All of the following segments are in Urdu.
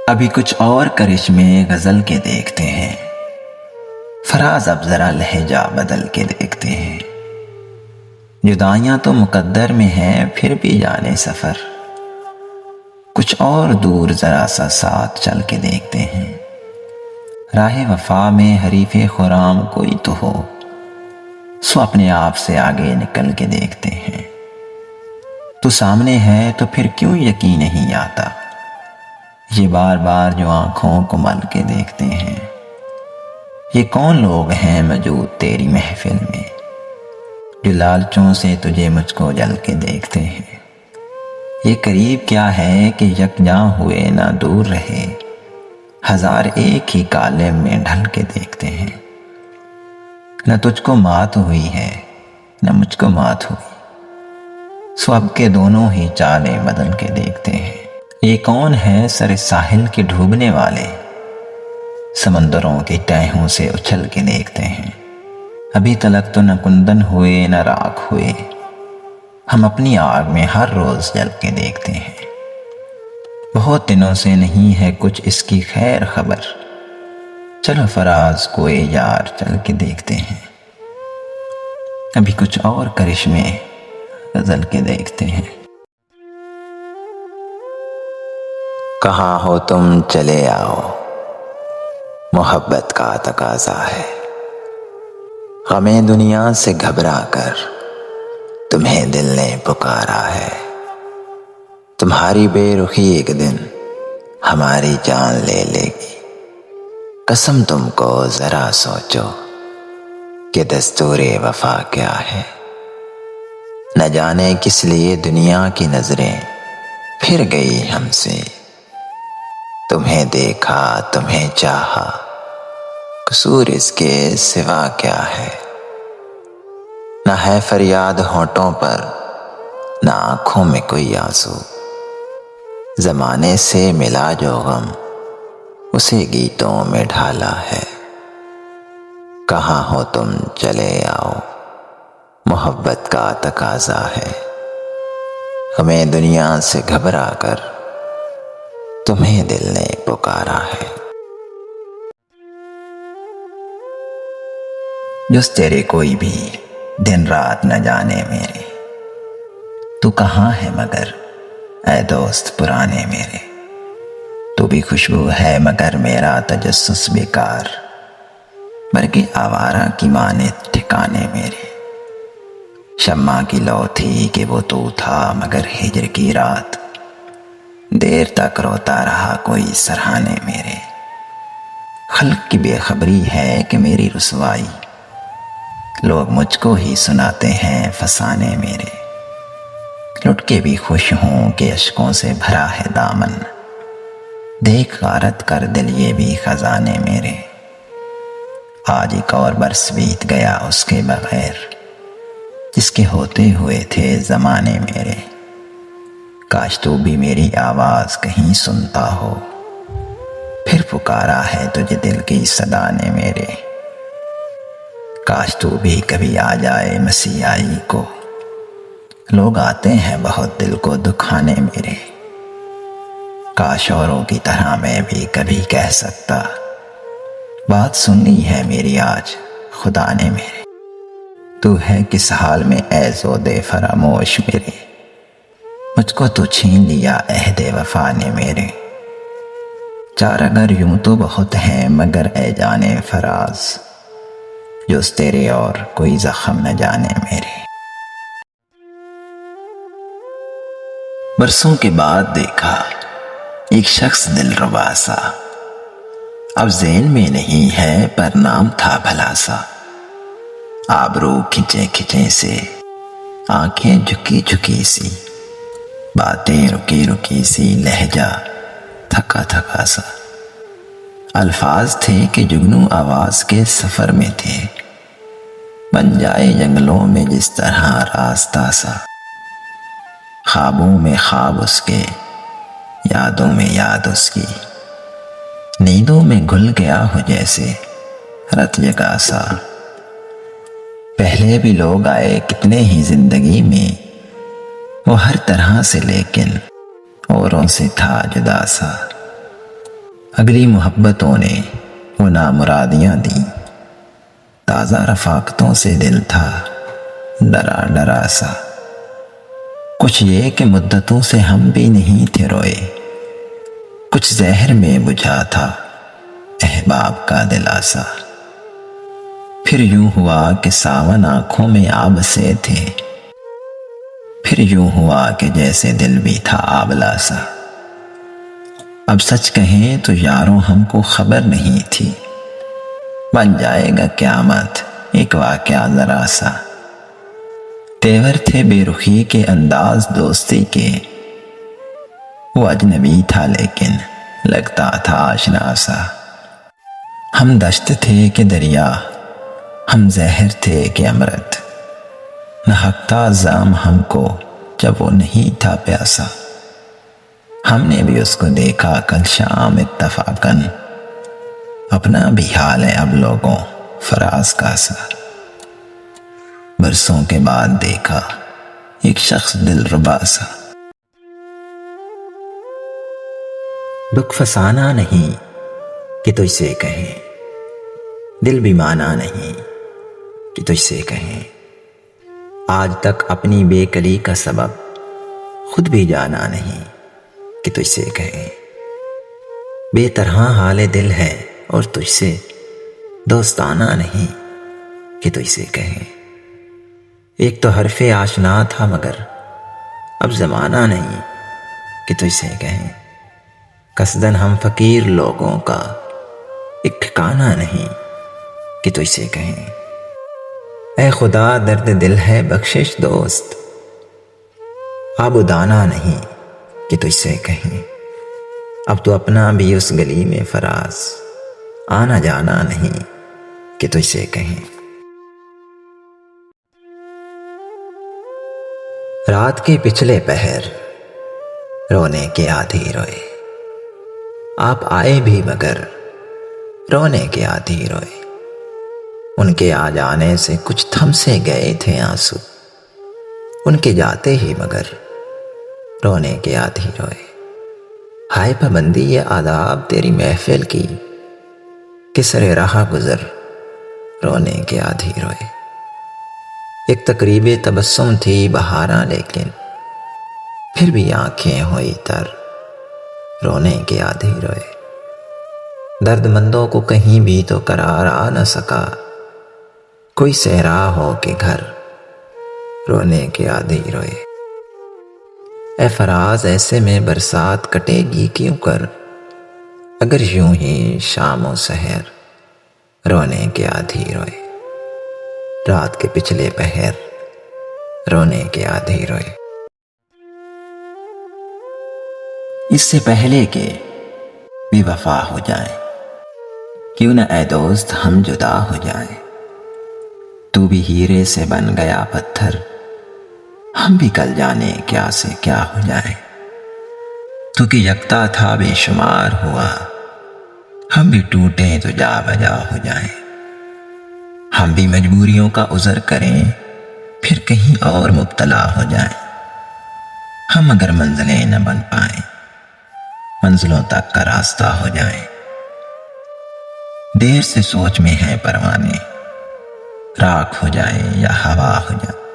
ابھی کچھ اور کرشمے غزل کے دیکھتے ہیں، فراز اب ذرا لہجہ بدل کے دیکھتے ہیں۔ جدائیاں تو مقدر میں ہیں، پھر بھی جانے سفر، کچھ اور دور ذرا سا ساتھ چل کے دیکھتے ہیں۔ راہ وفا میں حریف خرام کوئی تو ہو، سو اپنے آپ سے آگے نکل کے دیکھتے ہیں۔ تو سامنے ہے تو پھر کیوں یقین نہیں آتا، یہ بار بار جو آنکھوں کو مل کے دیکھتے ہیں۔ یہ کون لوگ ہیں موجود تیری محفل میں، جو لالچوں سے تجھے مجھ کو جل کے دیکھتے ہیں۔ یہ قریب کیا ہے کہ یکجاں ہوئے نہ دور رہے، ہزار ایک ہی کالم میں ڈھل کے دیکھتے ہیں۔ نہ تجھ کو مات ہوئی ہے نہ مجھ کو مات ہوئی، سو اب کے دونوں ہی چالیں بدل کے دیکھتے ہیں۔ یہ کون ہے سر ساحل کے ڈوبنے والے، سمندروں کی تہوں سے اچھل کے دیکھتے ہیں۔ ابھی تلک تو نہ کندن ہوئے نہ راکھ ہوئے، ہم اپنی آگ میں ہر روز جل کے دیکھتے ہیں۔ بہت دنوں سے نہیں ہے کچھ اس کی خیر خبر، چلو فراز کوئی یار چل کے دیکھتے ہیں۔ ابھی کچھ اور کرشمے غزل کے دیکھتے ہیں۔ کہاں ہو تم چلے آؤ، محبت کا تقاضا ہے، غم دنیا سے گھبرا کر تمہیں دل نے پکارا ہے۔ تمہاری بے رخی ایک دن ہماری جان لے لے گی، قسم تم کو ذرا سوچو کہ دستور وفا کیا ہے۔ نہ جانے کس لیے دنیا کی نظریں پھر گئی ہم سے، تمہیں دیکھا تمہیں چاہا، قصور اس کے سوا کیا ہے۔ نہ ہے فریاد ہونٹوں پر نہ آنکھوں میں کوئی آنسو، زمانے سے ملا جو غم اسے گیتوں میں ڈھالا ہے۔ کہاں ہو تم چلے آؤ، محبت کا تقاضا ہے، ہمیں دنیا سے گھبرا کر تمہیں دل نے پکارا ہے۔ جس تیرے کوئی بھی دن رات نہ جانے میرے، تو کہاں ہے مگر اے دوست پرانے میرے۔ تو بھی خوشبو ہے مگر میرا تجسس بیکار، بلکہ آوارہ کی مانت ٹھکانے میرے۔ شمع کی لو تھی کہ وہ تو تھا مگر ہجر کی رات، دیر تک روتا رہا کوئی سرہانے میرے۔ خلق کی بے خبری ہے کہ میری رسوائی، لوگ مجھ کو ہی سناتے ہیں فسانے میرے۔ لٹ کے بھی خوش ہوں کہ اشکوں سے بھرا ہے دامن، دیکھ غارت کر دل یہ بھی خزانے میرے۔ آج ایک اور برس بیت گیا اس کے بغیر، جس کے ہوتے ہوئے تھے زمانے میرے۔ کاش تو بھی میری آواز کہیں سنتا ہو، پھر پکارا ہے تجھے دل کی صدا نے میرے۔ کاش تو بھی کبھی آ جائے مسیحائی کو، لوگ آتے ہیں بہت دل کو دکھانے میرے۔ کاش اوروں کی طرح میں بھی کبھی کہہ سکتا، بات سننی ہے میری آج خدا نے میرے۔ تو ہے کس حال میں اے زود فراموش میرے، مجھ کو تو چھین لیا عہد وفا نے میرے۔ چار اگر یوں تو بہت ہیں مگر اے جانے فراز، جز تیرے اور کوئی زخم نہ جانے میرے۔ برسوں کے بعد دیکھا ایک شخص دل ربا سا، اب ذہن میں نہیں ہے پر نام تھا بھلا سا۔ آبرو کھنچے کھنچے سے، آنکھیں جھکی جھکی سی، باتیں رکی رکی سی، لہجہ تھکا تھکا سا۔ الفاظ تھے کہ جگنو آواز کے سفر میں تھے، بن جائے جنگلوں میں جس طرح راستہ سا۔ خوابوں میں خواب اس کے، یادوں میں یاد اس کی، نیندوں میں گھل گیا ہو جیسے رت جگا سا۔ پہلے بھی لوگ آئے کتنے ہی زندگی میں، وہ ہر طرح سے لیکن اوروں سے تھا جدا سا۔ اگلی محبتوں نے وہ نامرادیاں دیں، تازہ رفاقتوں سے دل تھا ڈرا ڈرا سا۔ کچھ یہ کہ مدتوں سے ہم بھی نہیں تھے روئے، کچھ زہر میں بجھا تھا احباب کا دلاسا۔ پھر یوں ہوا کہ ساون آنکھوں میں آب سے تھے، پھر یوں ہوا کہ جیسے دل بھی تھا آبلا سا۔ اب سچ کہیں تو یاروں ہم کو خبر نہیں تھی، بن جائے گا قیامت ایک واقعہ ذرا سا۔ تیور تھے بے رخی کے انداز دوستی کے، وہ اجنبی تھا لیکن لگتا تھا آشنا سا۔ ہم دشت تھے کہ دریا، ہم زہر تھے کہ امرت، نہکتا زام ہم کو جب وہ نہیں تھا پیاسا۔ ہم نے بھی اس کو دیکھا کل شام اتفاقاً، اپنا بھی حال ہے اب لوگوں فراز کا سا۔ برسوں کے بعد دیکھا ایک شخص دل ربا سا۔ دکھ فسانہ نہیں کہ تجھ سے کہیں، دل بھی مانا نہیں کہ تجھ سے کہیں، آج تک اپنی بے کلی کا سبب خود بھی جانا نہیں کہ تجھ سے کہیں۔ بے طرح حال دل ہے اور تجھ سے دوستانہ نہیں کہ تجھ سے کہیں۔ ایک تو حرف آشنا تھا مگر اب زمانہ نہیں کہ تجھ سے کہیں۔ قصدن ہم فقیر لوگوں کا ایک ٹھکانہ نہیں کہ تجھ سے کہیں۔ اے خدا درد دل ہے بخشش دوست، آب و دانہ نہیں کہ تجھ سے کہیں۔ اب تو اپنا بھی اس گلی میں فراز، آنا جانا نہیں کہ تجھ سے کہیں۔ رات کے پچھلے پہر رونے کے آدھی روئے، آپ آئے بھی مگر رونے کے آدھی روئے۔ ان کے آ جانے سے کچھ تھم سے گئے تھے آنسو، ان کے جاتے ہی مگر رونے کے آدھی روئے۔ ہائے پابندی یہ آداب تیری محفل کی، کسر رہا گزر رونے کے آدھی روئے۔ ایک تقریب تبسم تھی بہاراں لیکن پھر بھی آنکھیں ہوئی تر رونے کے آدھی روئے۔ درد مندوں کو کہیں بھی تو قرار آ نہ سکا، کوئی صحرا ہو کے گھر رونے کے آدھی روئے۔ اے فراز ایسے میں برسات کٹے گی کیوں کر، اگر یوں ہی شام و سحر رونے کے آدھی روئے۔ رات کے پچھلے پہر رونے کے آدھی روئے۔ اس سے پہلے کہ بے وفا ہو جائیں، کیوں نہ اے دوست ہم جدا ہو جائیں۔ تو بھی ہیرے سے بن گیا پتھر، ہم بھی کل جانے کیا سے کیا ہو جائیں۔ تو کہ یکتا تھا بے شمار ہوا، ہم بھی ٹوٹیں تو جا بجا ہو جائیں۔ ہم بھی مجبوریوں کا عذر کریں پھر کہیں اور مبتلا ہو جائیں۔ ہم اگر منزلیں نہ بن پائیں، منزلوں تک کا راستہ ہو جائیں۔ دیر سے سوچ میں ہے پروانے، راکھ ہو جائے یا ہوا ہو جائے۔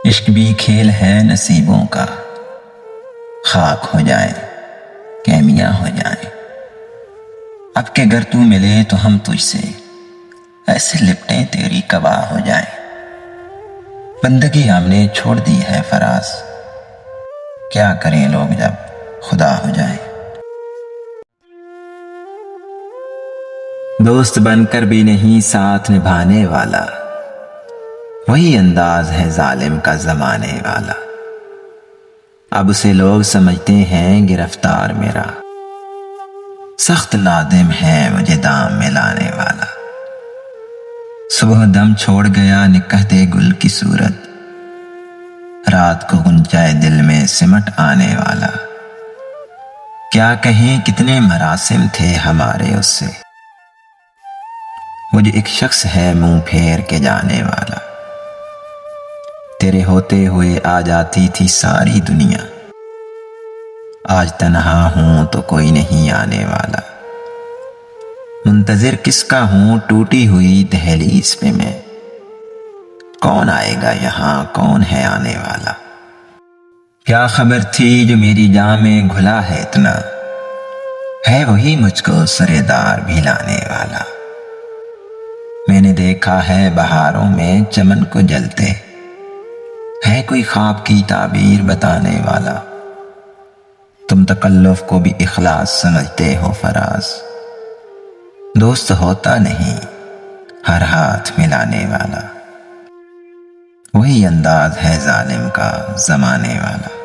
عشق بھی کھیل ہے نصیبوں کا، خاک ہو جائے کیمیا ہو جائیں۔ اب کہ گر تو ملے تو ہم تجھ سے ایسے لپٹیں تیری کباہ ہو جائیں۔ بندگی ہم نے چھوڑ دی ہے فراز، کیا کریں لوگ جب خدا ہو جائیں۔ دوست بن کر بھی نہیں ساتھ نبھانے والا، وہی انداز ہے ظالم کا زمانے والا۔ اب اسے لوگ سمجھتے ہیں گرفتار میرا، سخت نادم ہے مجھے دام میں لانے والا۔ صبح دم چھوڑ گیا نکہتے گل کی صورت، رات کو غنچۂ دل میں سمٹ آنے والا۔ کیا کہیں کتنے مراسم تھے ہمارے اس سے، مجھے ایک شخص ہے منہ پھیر کے جانے والا۔ تیرے ہوتے ہوئے آ جاتی تھی ساری دنیا، آج تنہا ہوں تو کوئی نہیں آنے والا، منتظر کس کا ہوں ٹوٹی ہوئی دہلیز پہ میں، کون آئے گا یہاں کون ہے آنے والا؟ کیا خبر تھی جو میری جاں میں گھلا ہے اتنا، ہے وہی مجھ کو سرے دار بھی لانے والا۔ میں نے دیکھا ہے بہاروں میں چمن کو جلتے، ہے کوئی خواب کی تعبیر بتانے والا۔ تم تکلف کو بھی اخلاص سمجھتے ہو فراز، دوست ہوتا نہیں ہر ہاتھ ملانے والا، وہی انداز ہے ظالم کا زمانے والا۔